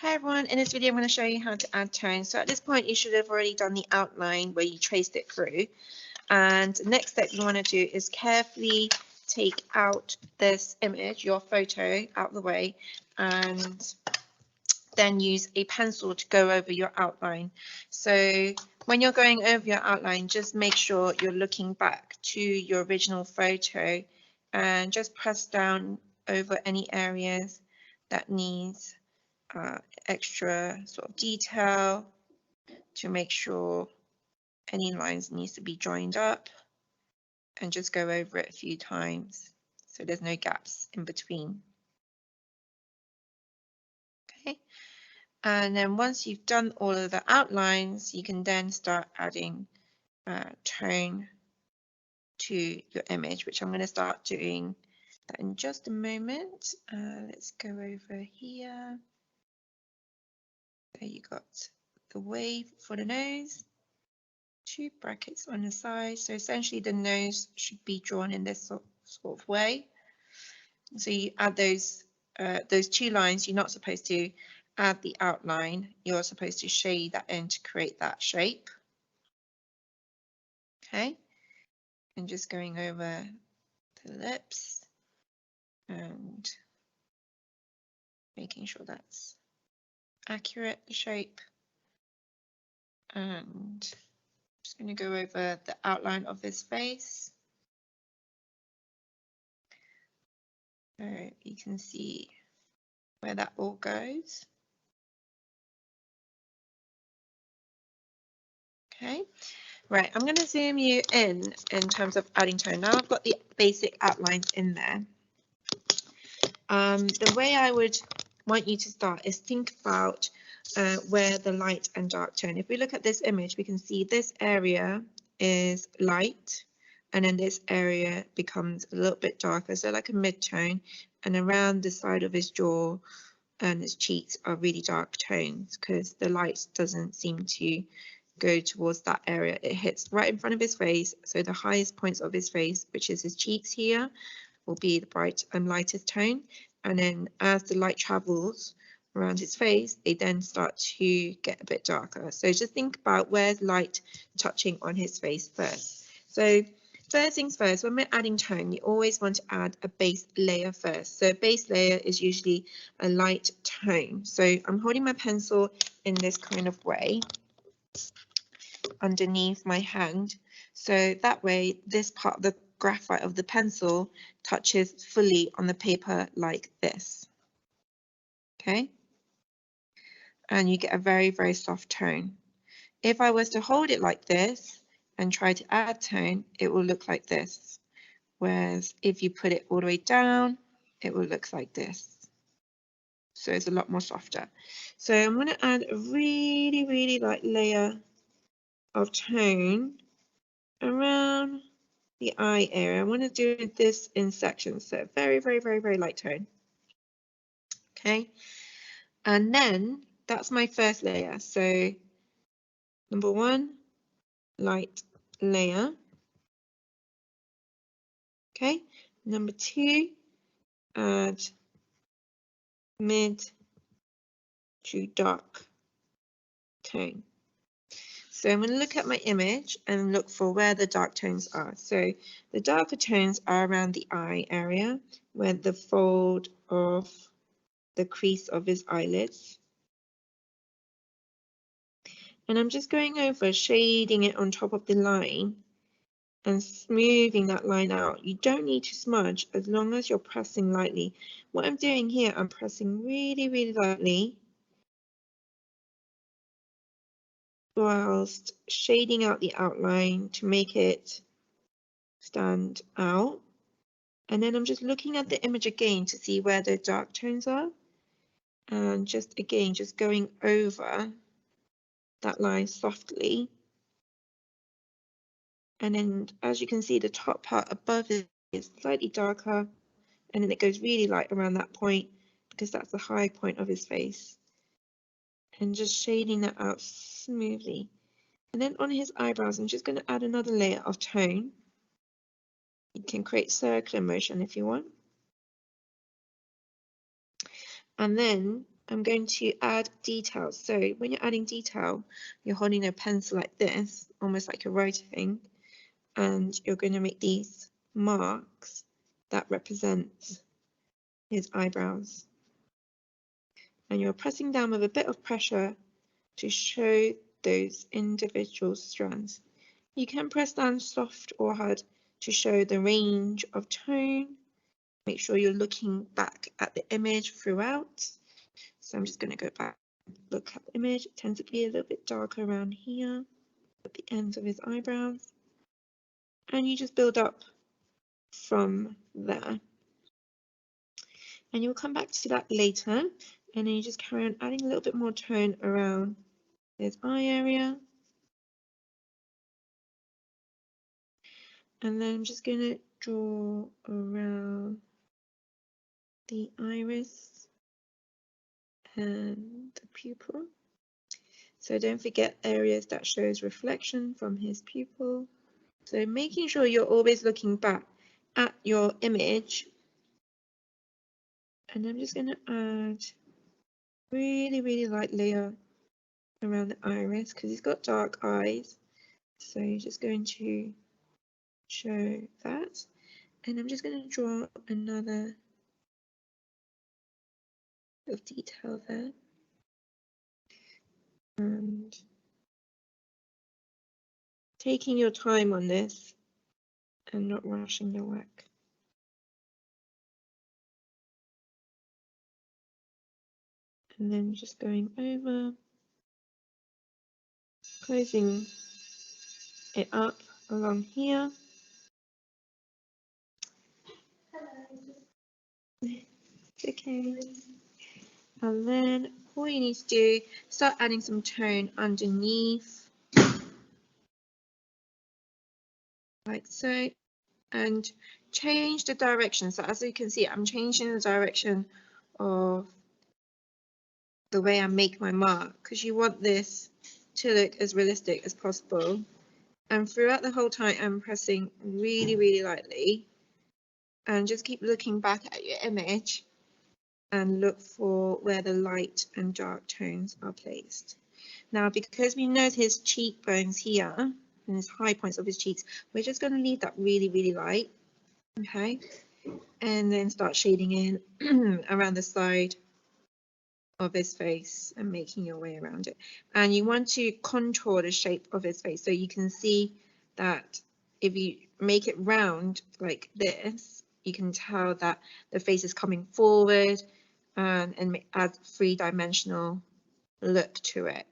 Hi everyone, in this video I'm going to show you how to add tone. So at this point you should have already done the outline where you traced it through, and the next step you want to do is carefully take out this image, your photo, out of the way, and then use a pencil to go over your outline. So when you're going over your outline, just make sure you're looking back to your original photo and just press down over any areas that needs extra sort of detail to make sure any lines needs to be joined up, and just go over it a few times so there's no gaps in between. Okay, and then once you've done all of the outlines, you can then start adding tone to your image, which I'm going to start doing that in just a moment. Let's go over here. There you got the wave for the nose, two brackets on the side. So essentially the nose should be drawn in this sort of way. So you add those two lines. You're not supposed to add the outline. You're supposed to shade that in to create that shape. Okay, and just going over the lips and making sure that's accurate, the shape. And just going to go over the outline of his face. So you can see where that all goes. Okay, right, I'm going to zoom you in terms of adding tone. Now I've got the basic outlines in there. The way I would want you to start is think about where the light and dark tone. If we look at this image, we can see this area is light, and then this area becomes a little bit darker, so like a mid-tone, and around the side of his jaw and his cheeks are really dark tones because the light doesn't seem to go towards that area. It hits right in front of his face, so the highest points of his face, which is his cheeks here, will be the bright and lightest tone, and then as the light travels around his face, they then start to get a bit darker. So just think about where's light touching on his face first. So first things first, when we're adding tone, you always want to add a base layer first. So a base layer is usually a light tone. So I'm holding my pencil in this kind of way underneath my hand. So that way, this part of the graphite of the pencil touches fully on the paper like this. Okay. And you get a very, very soft tone. If I was to hold it like this and try to add tone, it will look like this. Whereas if you put it all the way down, it will look like this. So it's a lot more softer. So I'm going to add a really, really light layer of tone around the eye area. I want to do this in sections, so very, very, very, very light tone. Okay, and then that's my first layer. So number one, light layer. Okay, number two, add mid to dark tone. So I'm going to look at my image and look for where the dark tones are. So the darker tones are around the eye area, where the fold of the crease of his eyelids. And I'm just going over, shading it on top of the line and smoothing that line out. You don't need to smudge as long as you're pressing lightly. What I'm doing here, I'm pressing really, really lightly whilst shading out the outline to make it stand out. And then I'm just looking at the image again to see where the dark tones are. And just again, just going over that line softly. And then as you can see, the top part above it is slightly darker, and then it goes really light around that point because that's the high point of his face. And just shading that out smoothly. And then on his eyebrows, I'm just going to add another layer of tone. You can create circular motion if you want. And then I'm going to add details. So when you're adding detail, you're holding a pencil like this, almost like you're writing, and you're going to make these marks that represent his eyebrows. And you're pressing down with a bit of pressure to show those individual strands. You can press down soft or hard to show the range of tone. Make sure you're looking back at the image throughout. So I'm just going to go back and look at the image. It tends to be a little bit darker around here at the ends of his eyebrows. And you just build up from there. And you'll come back to that later. And then you just carry on adding a little bit more tone around his eye area. And then I'm just going to draw around the iris and the pupil. So don't forget areas that shows reflection from his pupil. So making sure you're always looking back at your image. And I'm just going to add really light layer around the iris because he's got dark eyes. So you're just going to show that. And I'm just going to draw another bit of detail there. And taking your time on this and not rushing your work. And then just going over, closing it up along here. It's okay. And then all you need to do, start adding some tone underneath, like so, and change the direction. So as you can see, I'm changing the direction of the way I make my mark because you want this to look as realistic as possible. And throughout the whole time, I'm pressing really lightly, and just keep looking back at your image and look for where the light and dark tones are placed. Now, because we know his cheekbones here and his high points of his cheeks, we're just going to leave that really light, okay? And then start shading in around the side of his face and making your way around it. And you want to contour the shape of his face so you can see that if you make it round like this, you can tell that the face is coming forward and add three-dimensional look to it.